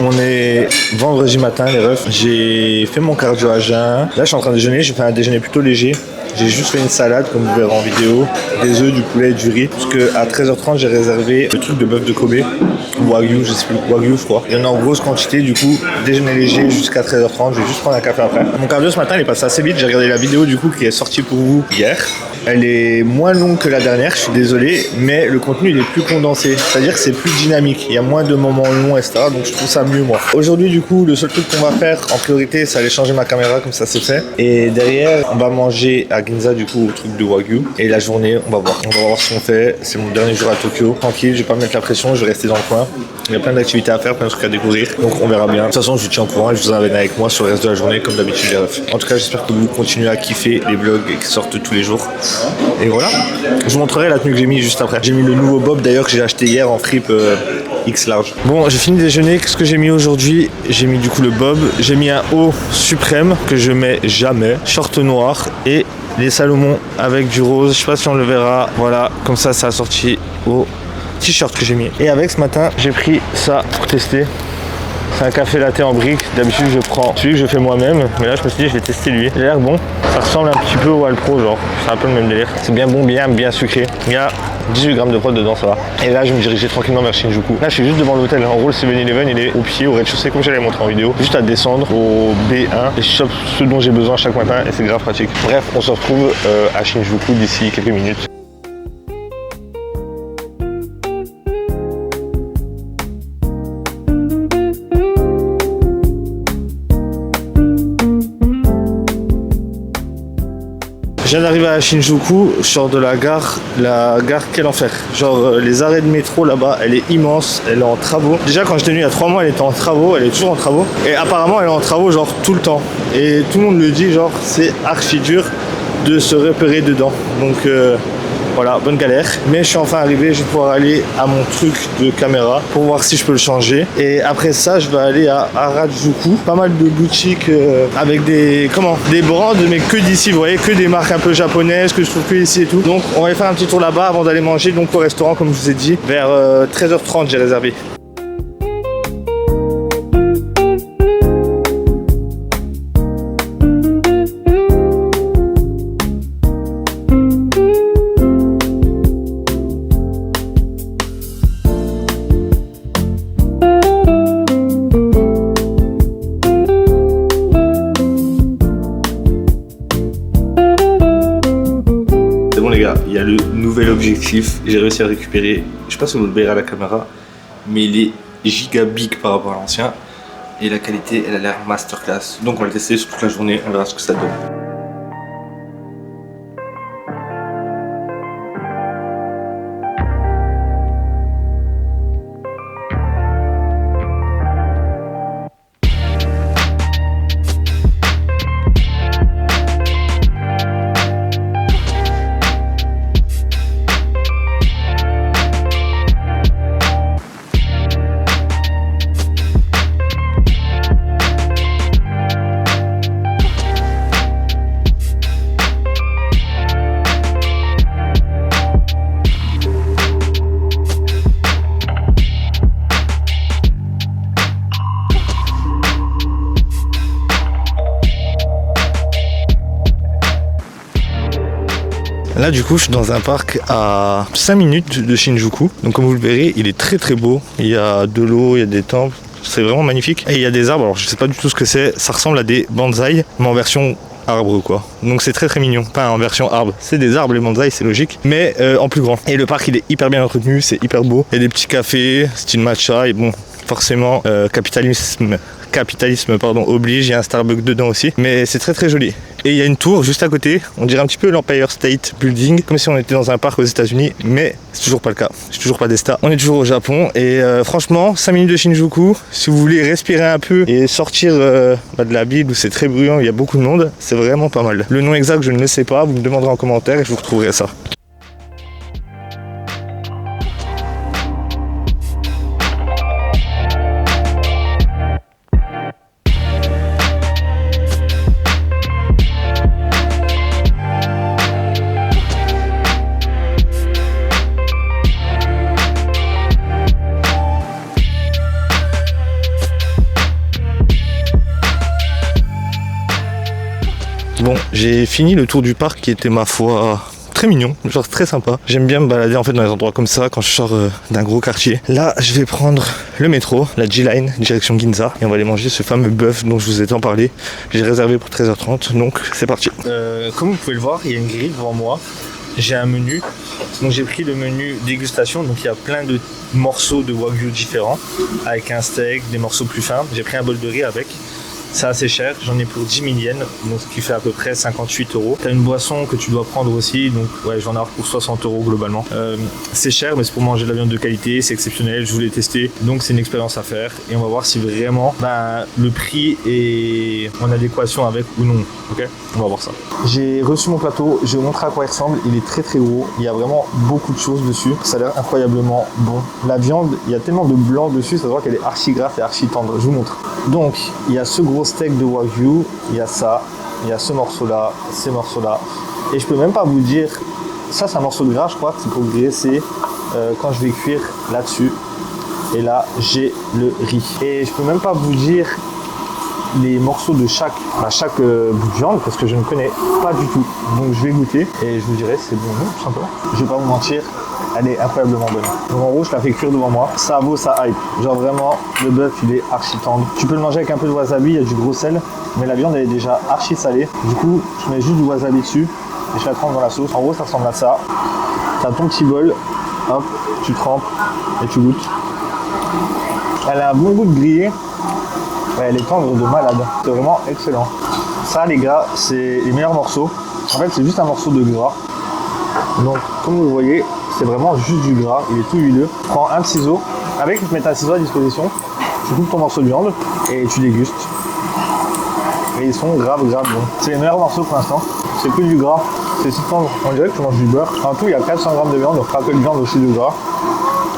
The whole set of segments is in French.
On est vendredi matin, les refs. J'ai fait mon cardio à jeun. Là, je suis en train de déjeuner. J'ai fait un déjeuner plutôt léger. J'ai juste fait une salade, comme vous verrez en vidéo, des œufs, du poulet et du riz. Parce qu'à 13h30, j'ai réservé le truc de bœuf de Kobe, Wagyu, je sais plus, Wagyu, je crois. Il y en a en grosse quantité, du coup, déjeuner léger jusqu'à 13h30. Je vais juste prendre un café après. Mon cardio ce matin, il est passé assez vite. J'ai regardé la vidéo, du coup, qui est sortie pour vous hier. Elle est moins longue que la dernière, je suis désolé, mais le contenu il est plus condensé, c'est-à-dire que c'est plus dynamique, il y a moins de moments longs, etc. Donc je trouve ça mieux moi. Aujourd'hui du coup, le seul truc qu'on va faire en priorité, c'est aller changer ma caméra comme ça c'est fait. Et derrière, on va manger à Ginza du coup au truc de Wagyu. Et la journée, on va voir ce qu'on fait. C'est mon dernier jour à Tokyo, tranquille, je vais pas me mettre la pression, je vais rester dans le coin. Il y a plein d'activités à faire, plein de trucs à découvrir, donc on verra bien. De toute façon, je vous tiens au courant et je vous emmène avec moi sur le reste de la journée comme d'habitude les refs. En tout cas, j'espère que vous continuez à kiffer les vlogs qui sortent tous les jours. Et voilà, je vous montrerai la tenue que j'ai mis juste après. J'ai mis le nouveau bob d'ailleurs que j'ai acheté hier en fripe X large. Bon, j'ai fini de déjeuner. Qu'est-ce que j'ai mis aujourd'hui? J'ai mis du coup le bob. J'ai mis un haut suprême que je mets jamais. Short noir et les Salomon avec du rose. Je sais pas si on le verra. Voilà, comme ça, ça a sorti au t-shirt que j'ai mis. Et avec ce matin, j'ai pris ça pour tester. C'est un café latte en brique. D'habitude, je prends celui que je fais moi-même. Mais là, je me suis dit, je vais tester lui. Il a l'air bon. Ça ressemble un petit peu au Alpro, genre. C'est un peu le même délire. C'est bien bon, bien sucré. Il y a 18 grammes de prod dedans, ça va. Et là, je me dirigeais tranquillement vers Shinjuku. Là, je suis juste devant l'hôtel. En gros, le 7-Eleven, il est au pied, au rez-de-chaussée, comme je l'avais montré en vidéo. Juste à descendre au B1. Et je chope ce dont j'ai besoin chaque matin. Et c'est grave pratique. Bref, on se retrouve à Shinjuku d'ici quelques minutes. Je viens d'arriver à Shinjuku, je sors de la gare, quel enfer. Genre les arrêts de métro là-bas, elle est immense, elle est en travaux. Déjà quand j'étais venu il y a 3 mois, elle était en travaux, elle est toujours en travaux. Et apparemment elle est en travaux genre tout le temps. Et tout le monde le dit, genre c'est archi dur de se repérer dedans. Donc voilà, bonne galère. Mais je suis enfin arrivé, je vais pouvoir aller à mon truc de caméra pour voir si je peux le changer. Et après ça, je vais aller à Harajuku. Pas mal de boutiques avec des brands, mais que d'ici, vous voyez, que des marques un peu japonaises, que je trouve que ici et tout. Donc on va aller faire un petit tour là-bas avant d'aller manger donc au restaurant, comme je vous ai dit. Vers 13h30, j'ai réservé. Il y a le nouvel objectif, j'ai réussi à le récupérer, je sais pas si vous le verrez à la caméra, mais il est giga big par rapport à l'ancien et la qualité elle a l'air masterclass. Donc on va le tester sur toute la journée, on verra ce que ça donne. Là du coup je suis dans un parc à 5 minutes de Shinjuku. Donc comme vous le verrez, il est très très beau. Il y a de l'eau, il y a des temples. C'est vraiment magnifique. Et il y a des arbres, alors je sais pas du tout ce que c'est. Ça ressemble à des bonsaïs, mais en version arbre quoi. Donc c'est très très mignon. Pas en version arbre. C'est des arbres les bonsaïs, c'est logique. Mais en plus grand. Et le parc il est hyper bien entretenu, c'est hyper beau. Il y a des petits cafés, style matcha. Et bon, forcément, capitalisme oblige, il y a un Starbucks dedans aussi, mais c'est très très joli. Et il y a une tour juste à côté, on dirait un petit peu l'Empire State Building, comme si on était dans un parc aux États-Unis, mais c'est toujours pas le cas, j'ai toujours pas d'Esta. On est toujours au Japon et franchement, 5 minutes de Shinjuku, si vous voulez respirer un peu et sortir de la ville où c'est très bruyant, il y a beaucoup de monde, c'est vraiment pas mal. Le nom exact, je ne le sais pas, vous me demanderez en commentaire et je vous retrouverai ça. Bon, j'ai fini le tour du parc qui était ma foi très mignon, genre très sympa. J'aime bien me balader en fait dans les endroits comme ça quand je sors d'un gros quartier. Là, je vais prendre le métro, la G-Line, direction Ginza, et on va aller manger ce fameux bœuf dont je vous ai tant parlé. J'ai réservé pour 13h30, donc c'est parti. Comme vous pouvez le voir, il y a une grille devant moi. J'ai un menu, donc j'ai pris le menu dégustation, donc il y a plein de morceaux de wagyu différents, avec un steak, des morceaux plus fins. J'ai pris un bol de riz avec. C'est assez cher, j'en ai pour 10 000 yens, donc ce qui fait à peu près 58 €. T'as une boisson que tu dois prendre aussi, donc ouais, j'en ai pour 60 € globalement. C'est cher, mais c'est pour manger de la viande de qualité, c'est exceptionnel, je voulais tester, donc c'est une expérience à faire. Et on va voir si vraiment le prix est en adéquation avec ou non. Ok, on va voir ça. J'ai reçu mon plateau, je vais vous montrer à quoi il ressemble. Il est très très gros, il y a vraiment beaucoup de choses dessus. Ça a l'air incroyablement bon. La viande, il y a tellement de blanc dessus, ça se voit qu'elle est archi grasse et archi tendre. Je vous montre. Donc, il y a ce gros steak de wagyu, il y a ça, il y a ce morceau là, ces morceaux là, et je peux même pas vous dire, ça c'est un morceau de gras, je crois que c'est pour graisser quand je vais cuire là-dessus. Et là j'ai le riz, et je peux même pas vous dire les morceaux de chaque bout de viande parce que je ne connais pas du tout, donc je vais goûter et je vous dirai si c'est bon ou non, tout simplement. Je vais pas vous mentir, elle est incroyablement bonne. Donc en gros je la fais cuire devant moi, ça vaut sa hype, genre vraiment le bœuf il est archi tendre. Tu peux le manger avec un peu de wasabi, il y a du gros sel, mais la viande elle est déjà archi salée. Du coup je mets juste du wasabi dessus et je la trempe dans la sauce. En gros ça ressemble à ça, t'as ton petit bol, hop, tu trempes et tu goûtes. Elle a un bon goût de grillé. Elle est tendre de malade, c'est vraiment excellent. Ça les gars, c'est les meilleurs morceaux. En fait c'est juste un morceau de gras. Donc comme vous le voyez, c'est vraiment juste du gras, il est tout huileux. Prends un ciseau, avec tu mets ta ciseau à disposition, tu coupes ton morceau de viande et tu dégustes. Et ils sont grave bons. C'est les meilleurs morceaux pour l'instant. C'est plus du gras, c'est si tendre, on dirait que tu manges du beurre. En tout il y a 400 g de viande, donc pas que de viande aussi de gras.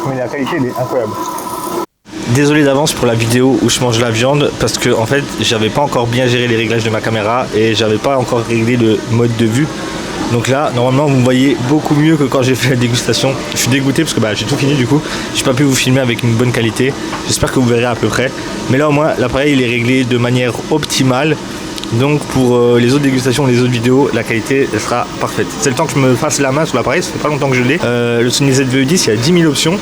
Mais la qualité elle est incroyable. Désolé d'avance pour la vidéo où je mange la viande parce que en fait j'avais pas encore bien géré les réglages de ma caméra et j'avais pas encore réglé le mode de vue. Donc là normalement vous me voyez beaucoup mieux que quand j'ai fait la dégustation. Je suis dégoûté parce que j'ai tout fini du coup. J'ai pas pu vous filmer avec une bonne qualité. J'espère que vous verrez à peu près. Mais là au moins l'appareil il est réglé de manière optimale. Donc pour les autres dégustations, les autres vidéos, la qualité elle sera parfaite. C'est le temps que je me fasse la main sur l'appareil, ça fait pas longtemps que je l'ai. Le Sony ZV-E10 il y a 10 000 options.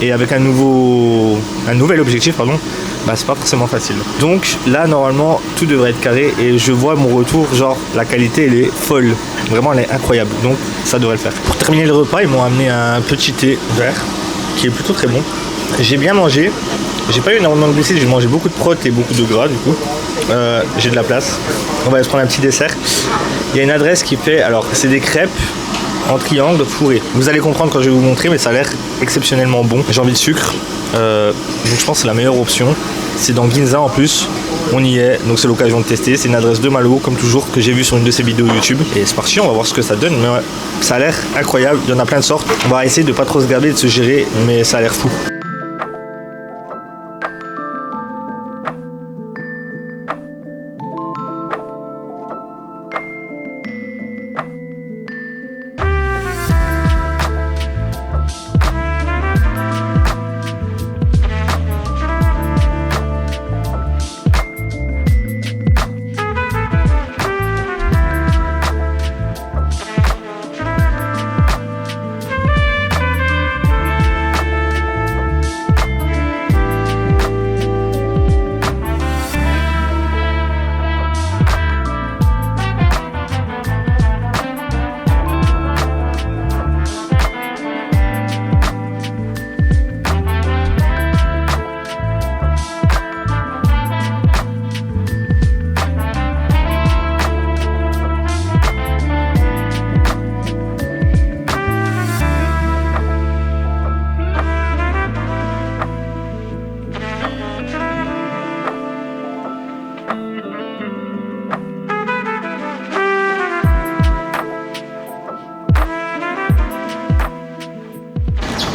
Et avec un nouvel objectif, c'est pas forcément facile. Donc là normalement tout devrait être carré et je vois mon retour, genre la qualité elle est folle, vraiment elle est incroyable, donc ça devrait le faire. Pour terminer le repas, ils m'ont amené un petit thé vert qui est plutôt très bon. J'ai bien mangé, j'ai pas eu énormément de glucides, j'ai mangé beaucoup de protéines et beaucoup de gras du coup. J'ai de la place. On va aller se prendre un petit dessert. Il y a une adresse qui fait, alors c'est des crêpes en triangle fourré. Vous allez comprendre quand je vais vous montrer, mais ça a l'air exceptionnellement bon. J'ai envie de sucre, donc je pense que c'est la meilleure option. C'est dans Ginza en plus, on y est, donc c'est l'occasion de tester. C'est une adresse de Malo, comme toujours, que j'ai vu sur une de ses vidéos YouTube. Et c'est parti, on va voir ce que ça donne. Mais ouais, ça a l'air incroyable, il y en a plein de sortes. On va essayer de pas trop se garder, de se gérer, mais ça a l'air fou.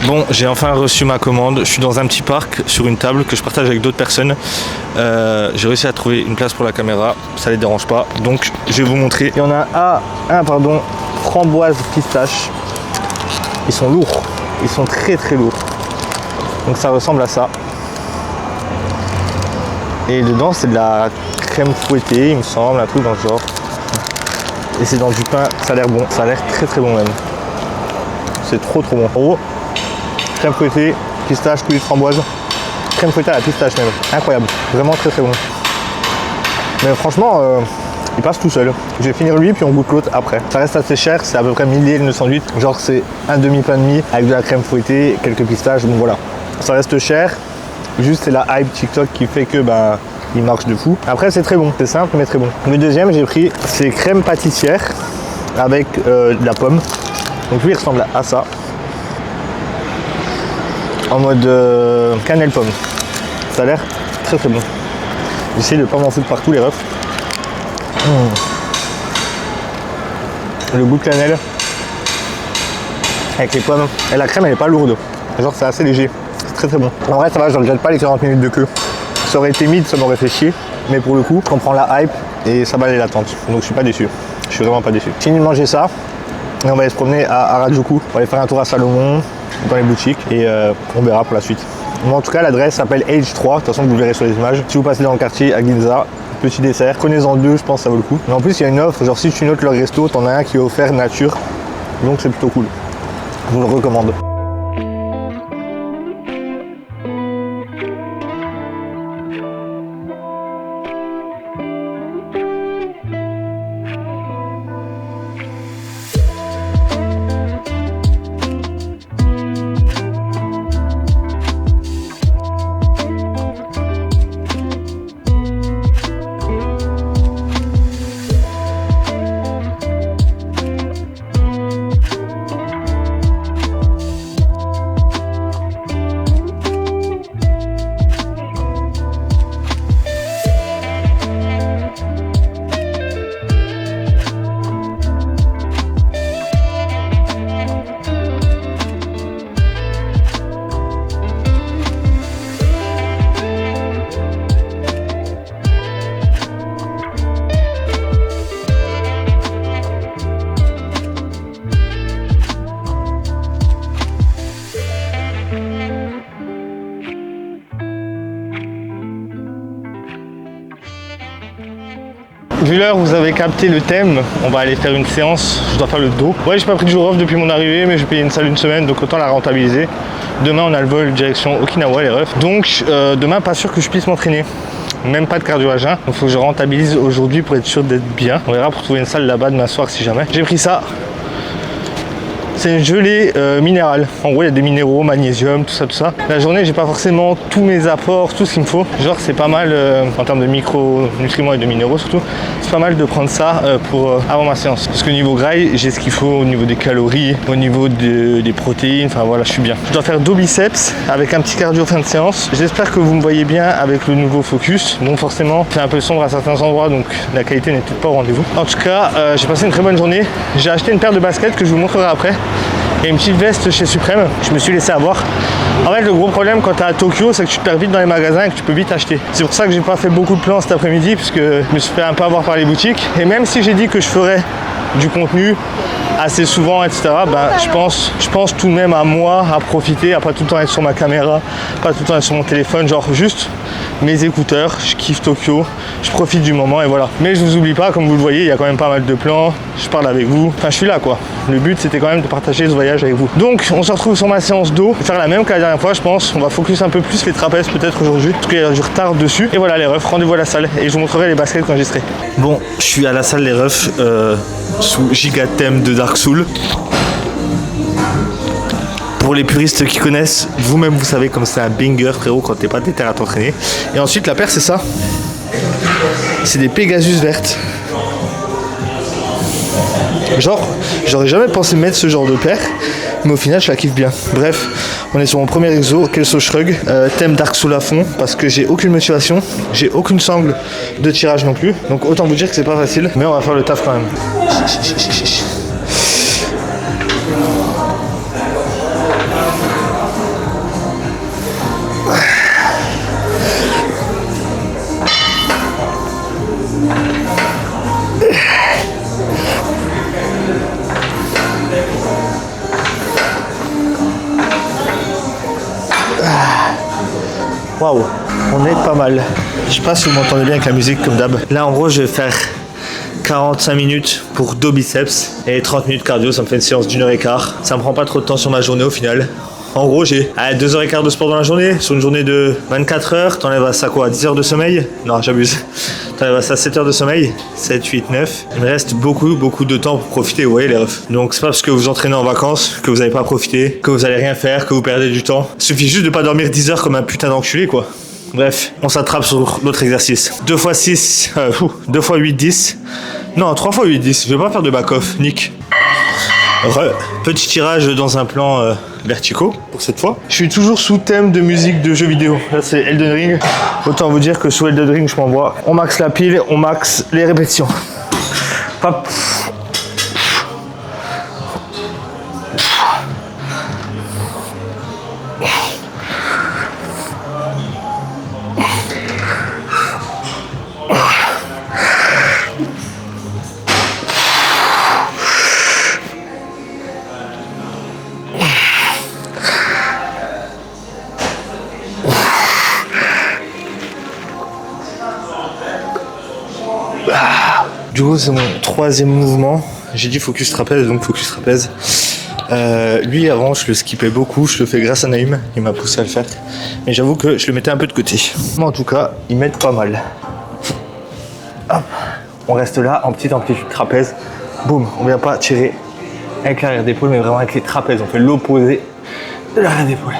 Bon, j'ai enfin reçu ma commande. Je suis dans un petit parc sur une table que je partage avec d'autres personnes. J'ai réussi à trouver une place pour la caméra, ça les dérange pas. Donc je vais vous montrer. Il y en a un framboise pistache. Ils sont lourds, ils sont très très lourds. Donc ça ressemble à ça. Et dedans c'est de la crème fouettée, il me semble, un truc dans ce genre. Et c'est dans du pain, ça a l'air bon, ça a l'air très très bon même. C'est trop trop bon. En gros, crème fouettée, pistache, coulis de framboise, crème fouettée à la pistache même. Incroyable, vraiment très très bon. Mais franchement, il passe tout seul. Je vais finir lui puis on goûte l'autre après. Ça reste assez cher, c'est à peu près 1000 yens le sandwich. Genre c'est un demi-pain de mie avec de la crème fouettée, quelques pistaches, donc voilà. Ça reste cher, juste c'est la hype TikTok qui fait que bah il marche de fou. Après c'est très bon, c'est simple mais très bon. Le deuxième j'ai pris c'est crème pâtissière avec de la pomme. Donc lui il ressemble à ça. En mode cannelle pomme. Ça a l'air très très bon. J'essaie de ne pas m'en foutre partout les refs. Le goût de cannelle avec les pommes. Et la crème elle est pas lourde. Genre c'est assez léger. C'est très très bon. En vrai ça va, je regrette pas les 40 minutes de queue. Ça aurait été mid, ça m'aurait fait chier. Mais pour le coup, je comprends la hype et ça valait l'attente. Donc je suis pas déçu. Je suis vraiment pas déçu. Fini de manger ça. Et on va aller se promener à Harajuku. On va aller faire un tour à Salomon, dans les boutiques. Et on verra pour la suite. Bon, en tout cas l'adresse s'appelle Age 3. De toute façon vous le verrez sur les images. Si vous passez dans le quartier à Ginza, petit dessert. Prenez-en deux, je pense que ça vaut le coup. Mais en plus il y a une offre. Genre si tu notes leur resto, t'en as un qui est offert nature. Donc c'est plutôt cool. Je vous le recommande. Vu l'heure, vous avez capté le thème, on va aller faire une séance, je dois faire le dos. Ouais, j'ai pas pris de jour off depuis mon arrivée, mais j'ai payé une salle une semaine, donc autant la rentabiliser. Demain, on a le vol direction Okinawa, les refs. Donc, demain, pas sûr que je puisse m'entraîner. Même pas de cardio à jeun. Donc, il faut que je rentabilise aujourd'hui pour être sûr d'être bien. On verra pour trouver une salle là-bas demain soir si jamais. J'ai pris ça. C'est une gelée minérale. En gros, il y a des minéraux, magnésium, tout ça. La journée, j'ai pas forcément tous mes apports, tout ce qu'il me faut. Genre, c'est pas mal en termes de micronutriments et de minéraux surtout. C'est pas mal de prendre ça pour avant ma séance. Parce que niveau graille, j'ai ce qu'il faut au niveau des calories, au niveau des protéines. Enfin voilà, je suis bien. Je dois faire dos biceps avec un petit cardio fin de séance. J'espère que vous me voyez bien avec le nouveau focus. Bon, forcément, c'est un peu sombre à certains endroits, donc la qualité n'est peut-être pas au rendez-vous. En tout cas, j'ai passé une très bonne journée. J'ai acheté une paire de baskets que je vous montrerai après. Et une petite veste chez Suprême, je me suis laissé avoir. En fait, le gros problème quand tu es à Tokyo, c'est que tu te perds vite dans les magasins et que tu peux vite acheter. C'est pour ça que j'ai pas fait beaucoup de plans cet après-midi, puisque je me suis fait un peu avoir par les boutiques. Et même si j'ai dit que je ferais du contenu assez souvent, etc., ben, je pense tout de même à moi, à profiter, à pas tout le temps être sur ma caméra, pas tout le temps être sur mon téléphone, genre juste mes écouteurs, je kiffe Tokyo, je profite du moment et voilà. Mais je vous oublie pas, comme vous le voyez, il y a quand même pas mal de plans, je parle avec vous, enfin je suis là quoi. Le but c'était quand même de partager ce voyage avec vous. Donc on se retrouve sur ma séance d'eau, faire la même que la dernière fois je pense, on va focus un peu plus les trapèzes peut-être aujourd'hui, parce qu'il y a du retard dessus. Et voilà les refs, rendez-vous à la salle et je vous montrerai les baskets quand j'y serai. Bon, je suis à la salle les refs, sous Gigathème de Dark Souls. Pour les puristes qui connaissent, vous-même vous savez comme c'est un banger frérot quand t'es pas déter à t'entraîner. Et ensuite la paire c'est ça. C'est des Pegasus vertes. Genre, j'aurais jamais pensé mettre ce genre de paire, mais au final je la kiffe bien. Bref, on est sur mon premier exo, Kelso Shrug, thème Dark Souls à fond, parce que j'ai aucune motivation, j'ai aucune sangle de tirage non plus, donc autant vous dire que c'est pas facile, mais on va faire le taf quand même. Waouh, on est pas mal. Je sais pas si vous m'entendez bien avec la musique comme d'hab. Là en gros je vais faire 45 minutes pour 2 biceps et 30 minutes cardio, ça me fait une séance d'1h15. Ça me prend pas trop de temps sur ma journée au final. En gros, j'ai 2h15 de sport dans la journée. Sur une journée de 24 heures, t'enlèves à ça quoi, 10 heures de sommeil? Non, j'abuse. T'enlèves à ça 7 heures de sommeil, 7, 8, 9. Il me reste beaucoup de temps pour profiter, vous voyez les refs. Donc c'est pas parce que vous entraînez en vacances que vous n'allez pas profiter, que vous allez rien faire, que vous perdez du temps. Il suffit juste de pas dormir 10 heures comme un putain d'enculé quoi. Bref, on s'attrape sur l'autre exercice. 2 x 6, 2 x 8, 10. Non, 3 x 8, 10. Je vais pas faire de back-off, nick. Petit tirage dans un plan verticaux pour cette fois. Je suis toujours sous thème de musique de jeux vidéo. Là c'est Elden Ring. Autant vous dire que sous Elden Ring je m'envoie. On max la pile, on max les répétitions. Hop. Du coup, c'est mon 3e mouvement. J'ai dit focus trapèze, donc focus trapèze. Lui, avant, je le skippais beaucoup. Je le fais grâce à Naïm. Il m'a poussé à le faire. Mais j'avoue que je le mettais un peu de côté. Mais en tout cas, il m'aide pas mal. Hop. On reste là en petite amplitude trapèze. Boum. On vient pas tirer avec l'arrière d'épaule, mais vraiment avec les trapèzes. On fait l'opposé de l'arrière d'épaule.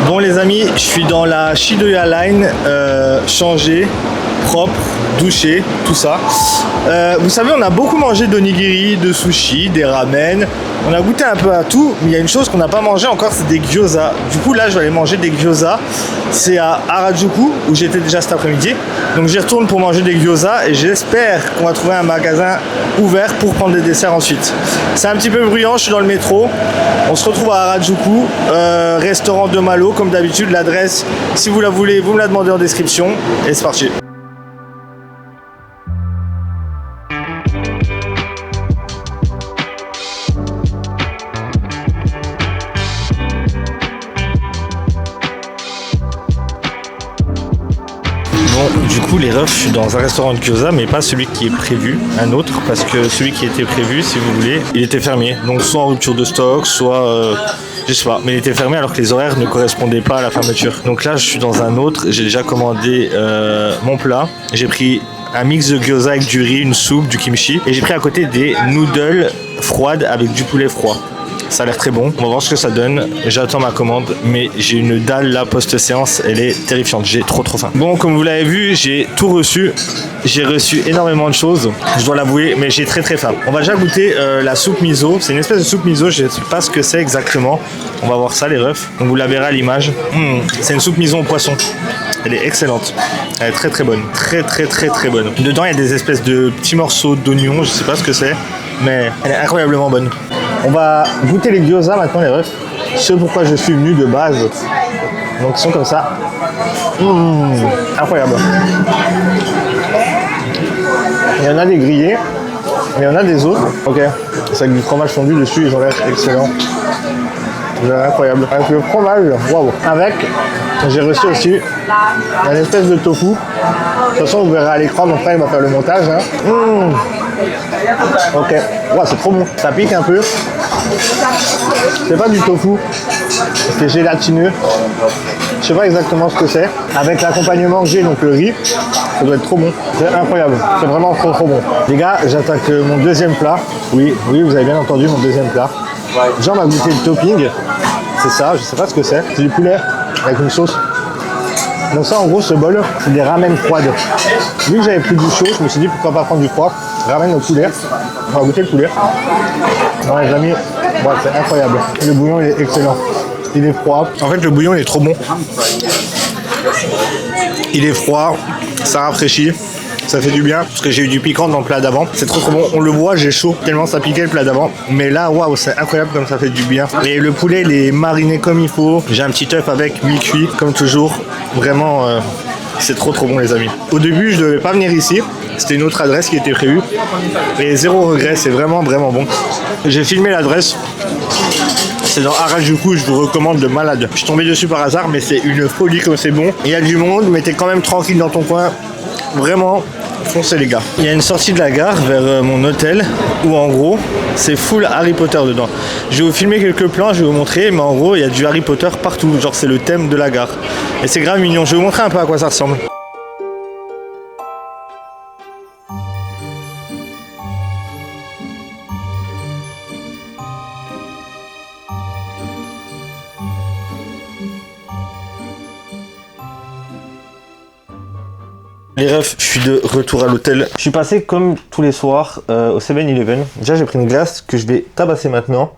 Bon les amis, je suis dans la Shidoya Line, changé, propre, douché, tout ça. Vous savez, on a beaucoup mangé d'onigiri, de sushi, des ramen. On a goûté un peu à tout, mais il y a une chose qu'on n'a pas mangé encore, c'est des gyoza. Du coup là, je vais aller manger des gyoza. C'est à Harajuku, où j'étais déjà cet après-midi. Donc j'y retourne pour manger des gyoza et j'espère qu'on va trouver un magasin ouvert pour prendre des desserts ensuite. C'est un petit peu bruyant, je suis dans le métro. On se retrouve à Harajuku, restaurant de Malo, comme d'habitude. L'adresse, si vous la voulez, vous me la demandez en description. Et c'est parti. Du coup les refs, je suis dans un restaurant de gyoza mais pas celui qui est prévu, un autre, parce que celui qui était prévu, si vous voulez, il était fermé, donc soit en rupture de stock, soit je sais pas, mais il était fermé alors que les horaires ne correspondaient pas à la fermeture. Donc là je suis dans un autre, j'ai déjà commandé mon plat, j'ai pris un mix de gyoza avec du riz, une soupe, du kimchi, et j'ai pris à côté des noodles froides avec du poulet froid. Ça a l'air très bon, on va voir ce que ça donne. J'attends ma commande, mais j'ai une dalle là post-séance, elle est terrifiante, j'ai trop faim. Bon, comme vous l'avez vu, j'ai tout reçu. J'ai reçu énormément de choses, je dois l'avouer, mais j'ai très faim. On va déjà goûter la soupe miso. C'est une espèce de soupe miso, je ne sais pas ce que c'est exactement. On va voir ça les refs, on vous la verra à l'image. C'est une soupe miso au poisson. Elle est excellente, elle est très bonne, très bonne. Dedans il y a des espèces de petits morceaux d'oignon, je sais pas ce que c'est, mais elle est incroyablement bonne. On va goûter les gyoza maintenant les refs, ce pourquoi je suis venu de base. Donc ils sont comme ça. Incroyable. Il y en a des grillés, il y en a des autres. Ok, c'est avec du fromage fondu dessus, ils ont l'air excellents. Incroyable. Avec le fromage, waouh. Avec, j'ai reçu aussi une espèce de tofu. De toute façon, vous verrez à l'écran, mon frère il va faire le montage. Hein. Ok, wow, c'est trop bon. Ça pique un peu. C'est pas du tofu, c'est gélatineux. Je sais pas exactement ce que c'est. Avec l'accompagnement que j'ai, donc le riz, ça doit être trop bon. C'est incroyable. C'est vraiment trop bon. Les gars, j'attaque mon deuxième plat. Oui, vous avez bien entendu mon deuxième plat. Jean m'a goûté le topping. C'est ça, je sais pas ce que c'est. C'est du poulet avec une sauce. Donc ça, en gros, ce bol, c'est des ramen froides. Vu que j'avais pris du chaud, je me suis dit pourquoi pas prendre du froid. Ramen au poulet. On va goûter le poulet. Non les amis, ouais, c'est incroyable. Le bouillon, il est excellent. Il est froid. En fait, le bouillon, il est trop bon. Il est froid, ça rafraîchit. Ça fait du bien, parce que j'ai eu du piquant dans le plat d'avant. C'est trop bon. On le voit, j'ai chaud, tellement ça piquait le plat d'avant. Mais là, waouh, c'est incroyable comme ça fait du bien. Et le poulet, il est mariné comme il faut. J'ai un petit œuf avec mi-cuit, comme toujours. Vraiment, c'est trop bon, les amis. Au début, je devais pas venir ici. C'était une autre adresse qui était prévue. Et zéro regret, c'est vraiment bon. J'ai filmé l'adresse. C'est dans Harajuku, je vous recommande de malade. Je suis tombé dessus par hasard, mais c'est une folie comme c'est bon. Il y a du monde, mais t'es quand même tranquille dans ton coin. Vraiment, foncez les gars. Il y a une sortie de la gare vers mon hôtel où en gros c'est full Harry Potter dedans. Je vais vous filmer quelques plans, je vais vous montrer, mais en gros il y a du Harry Potter partout, genre c'est le thème de la gare. Et c'est grave mignon, je vais vous montrer un peu à quoi ça ressemble. Les refs, je suis de retour à l'hôtel. Je suis passé comme tous les soirs au 7-Eleven. Déjà j'ai pris une glace que je vais tabasser maintenant.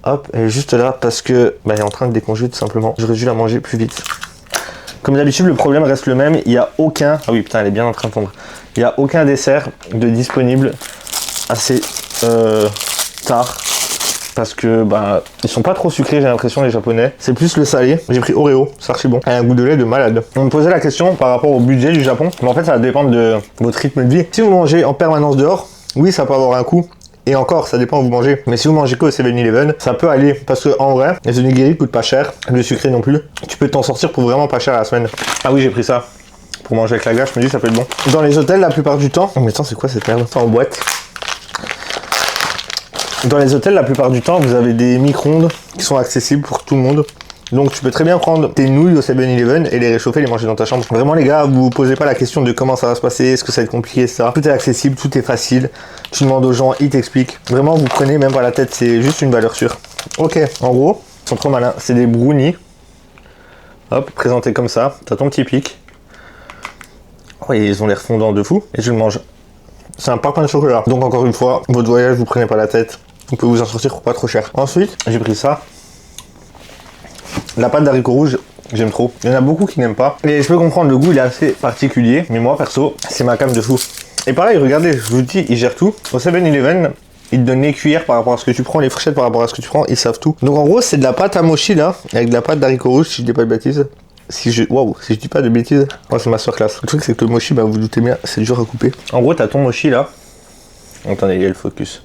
Hop, elle est juste là parce que elle est en train de décongeler tout simplement. J'aurais dû la manger plus vite. Comme d'habitude, le problème reste le même. Il n'y a aucun... Ah oui, putain, elle est bien en train de fondre. Il n'y a aucun dessert de disponible assez tard. Parce que ils sont pas trop sucrés, j'ai l'impression, les japonais. C'est plus le salé. J'ai pris Oreo, c'est archi bon. Elle a un goût de lait de malade. On me posait la question par rapport au budget du Japon. Mais en fait, ça va dépendre de votre rythme de vie. Si vous mangez en permanence dehors, oui, ça peut avoir un coût. Et encore, ça dépend où vous mangez. Mais si vous mangez qu'au 7-Eleven, ça peut aller. Parce que en vrai, les onigiri coûtent pas cher. Le sucré non plus. Tu peux t'en sortir pour vraiment pas cher à la semaine. Ah oui, j'ai pris ça. Pour manger avec la glace, je me dis ça peut être bon. Dans les hôtels, la plupart du temps... Mais attends, c'est quoi cette merde? C'est en boîte. Dans les hôtels, la plupart du temps, vous avez des micro-ondes qui sont accessibles pour tout le monde. Donc tu peux très bien prendre tes nouilles au 7-Eleven et les réchauffer, les manger dans ta chambre. Vraiment les gars, vous vous posez pas la question de comment ça va se passer, est-ce que ça va être compliqué, ça. Tout est accessible, tout est facile. Tu demandes aux gens, ils t'expliquent. Vraiment, vous prenez même pas la tête, c'est juste une valeur sûre. Ok, en gros, ils sont trop malins. C'est des brownies. Hop, présentés comme ça. T'as ton petit pic. Oh, ils ont l'air fondants de fou. Et tu le manges. C'est un pain de chocolat. Donc encore une fois, votre voyage, vous prenez pas la tête. Vous pouvez vous en sortir pour pas trop cher. Ensuite, j'ai pris ça. La pâte d'haricots rouges, j'aime trop. Il y en a beaucoup qui n'aiment pas. Et je peux comprendre, le goût il est assez particulier. Mais moi, perso, c'est ma came de fou. Et pareil, regardez, je vous dis, ils gèrent tout. Au 7-Eleven, ils te donnent les cuillères par rapport à ce que tu prends, les fourchettes par rapport à ce que tu prends, ils savent tout. Donc en gros, c'est de la pâte à mochi là, avec de la pâte d'haricots rouges, si je dis pas de bêtises. Si je dis pas de bêtises, oh, c'est masterclass. Le truc, c'est que le mochi, vous vous doutez bien, c'est dur à couper. En gros, t'as ton mochi là. Attendez, il y a le focus.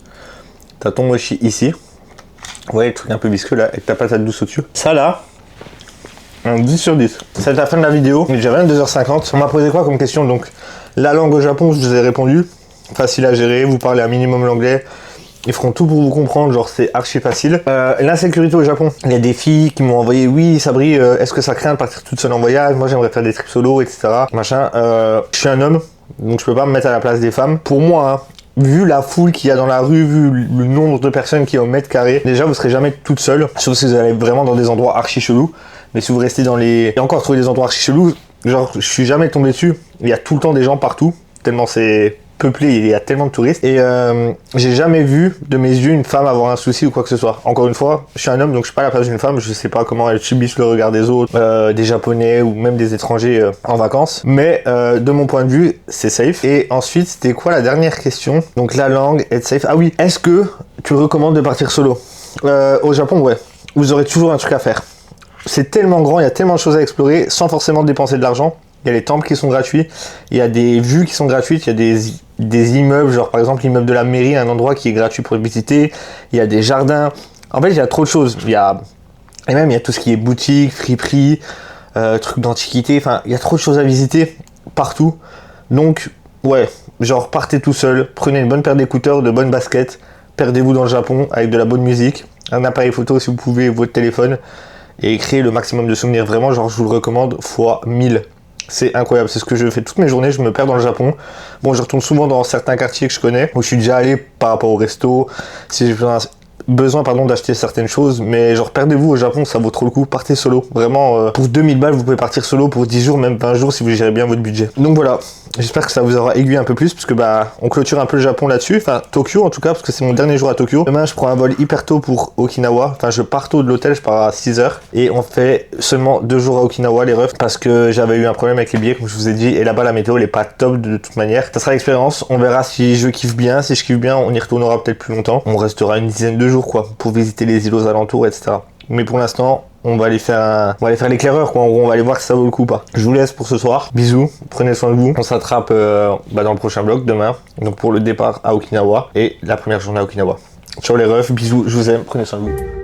T'as ton mochi ici. Vous voyez le truc un peu visqueux là, avec ta patate douce au-dessus. Ça là, un 10 sur 10. C'est la fin de la vidéo, il est déjà 22h50. On m'a posé quoi comme question? Donc, la langue au Japon, je vous ai répondu. Facile à gérer, vous parlez un minimum l'anglais. Ils feront tout pour vous comprendre, genre c'est archi facile. L'insécurité au Japon. Il y a des filles qui m'ont envoyé, oui Sabri, est-ce que ça craint de partir toute seule en voyage? Moi j'aimerais faire des trips solo, etc. Machin. Je suis un homme, donc je peux pas me mettre à la place des femmes. Pour moi, hein, vu la foule qu'il y a dans la rue, vu le nombre de personnes qui est au mètre carré, déjà vous serez jamais toute seule, sauf si vous allez vraiment dans des endroits archi chelous. Mais si vous restez dans les... Et encore trouver des endroits archi chelous, genre je suis jamais tombé dessus. Il y a tout le temps des gens partout, tellement c'est peuplé, il y a tellement de touristes. Et j'ai jamais vu de mes yeux une femme avoir un souci ou quoi que ce soit. Encore une fois, je suis un homme donc je suis pas à la place d'une femme, je sais pas comment elles subissent le regard des autres, des japonais ou même des étrangers en vacances. Mais de mon point de vue, c'est safe. Et ensuite, c'était quoi la dernière question? Donc la langue, être safe. Ah oui, est-ce que tu recommandes de partir solo? Au Japon, ouais. Vous aurez toujours un truc à faire. C'est tellement grand, il y a tellement de choses à explorer sans forcément dépenser de l'argent. Il y a les temples qui sont gratuits, il y a des vues qui sont gratuites, il y a des immeubles, genre par exemple l'immeuble de la mairie, un endroit qui est gratuit pour visiter, il y a des jardins. En fait, il y a trop de choses. Et même il y a tout ce qui est boutique, friperie, trucs d'antiquité, enfin il y a trop de choses à visiter partout. Donc ouais, genre partez tout seul, prenez une bonne paire d'écouteurs, de bonnes baskets, perdez-vous dans le Japon avec de la bonne musique, un appareil photo si vous pouvez, votre téléphone. et créer le maximum de souvenirs. Vraiment, genre je vous le recommande fois 1000. C'est incroyable, c'est ce que je fais toutes mes journées, je me perds dans le Japon. Bon, je retourne souvent dans certains quartiers que je connais, où je suis déjà allé par rapport au resto, si j'ai besoin d'acheter certaines choses, mais genre perdez-vous au Japon, ça vaut trop le coup, partez solo. Vraiment, pour 2000 balles, vous pouvez partir solo pour 10 jours, même 20 jours si vous gérez bien votre budget. Donc voilà, j'espère que ça vous aura aiguillé un peu plus, parce que bah, on clôture un peu le Japon là-dessus, enfin Tokyo en tout cas, parce que c'est mon dernier jour à Tokyo. Demain, je prends un vol hyper tôt pour Okinawa, enfin je pars tôt de l'hôtel, je pars à 6h, et on fait seulement 2 jours à Okinawa les refs, parce que j'avais eu un problème avec les billets, comme je vous ai dit, et là-bas la météo elle est pas top de toute manière. Ça sera l'expérience, on verra si je kiffe bien, si je kiffe bien, on y retournera peut-être plus longtemps. On restera une dizaine de jours quoi, pour visiter les îles aux alentours, etc. Mais pour l'instant, on va aller faire l'éclaireur quoi, en gros, on va aller voir si ça vaut le coup ou pas. Je vous laisse pour ce soir, bisous, prenez soin de vous. On s'attrape dans le prochain vlog demain, donc pour le départ à Okinawa et la première journée à Okinawa. Ciao les refs, bisous, je vous aime, prenez soin de vous.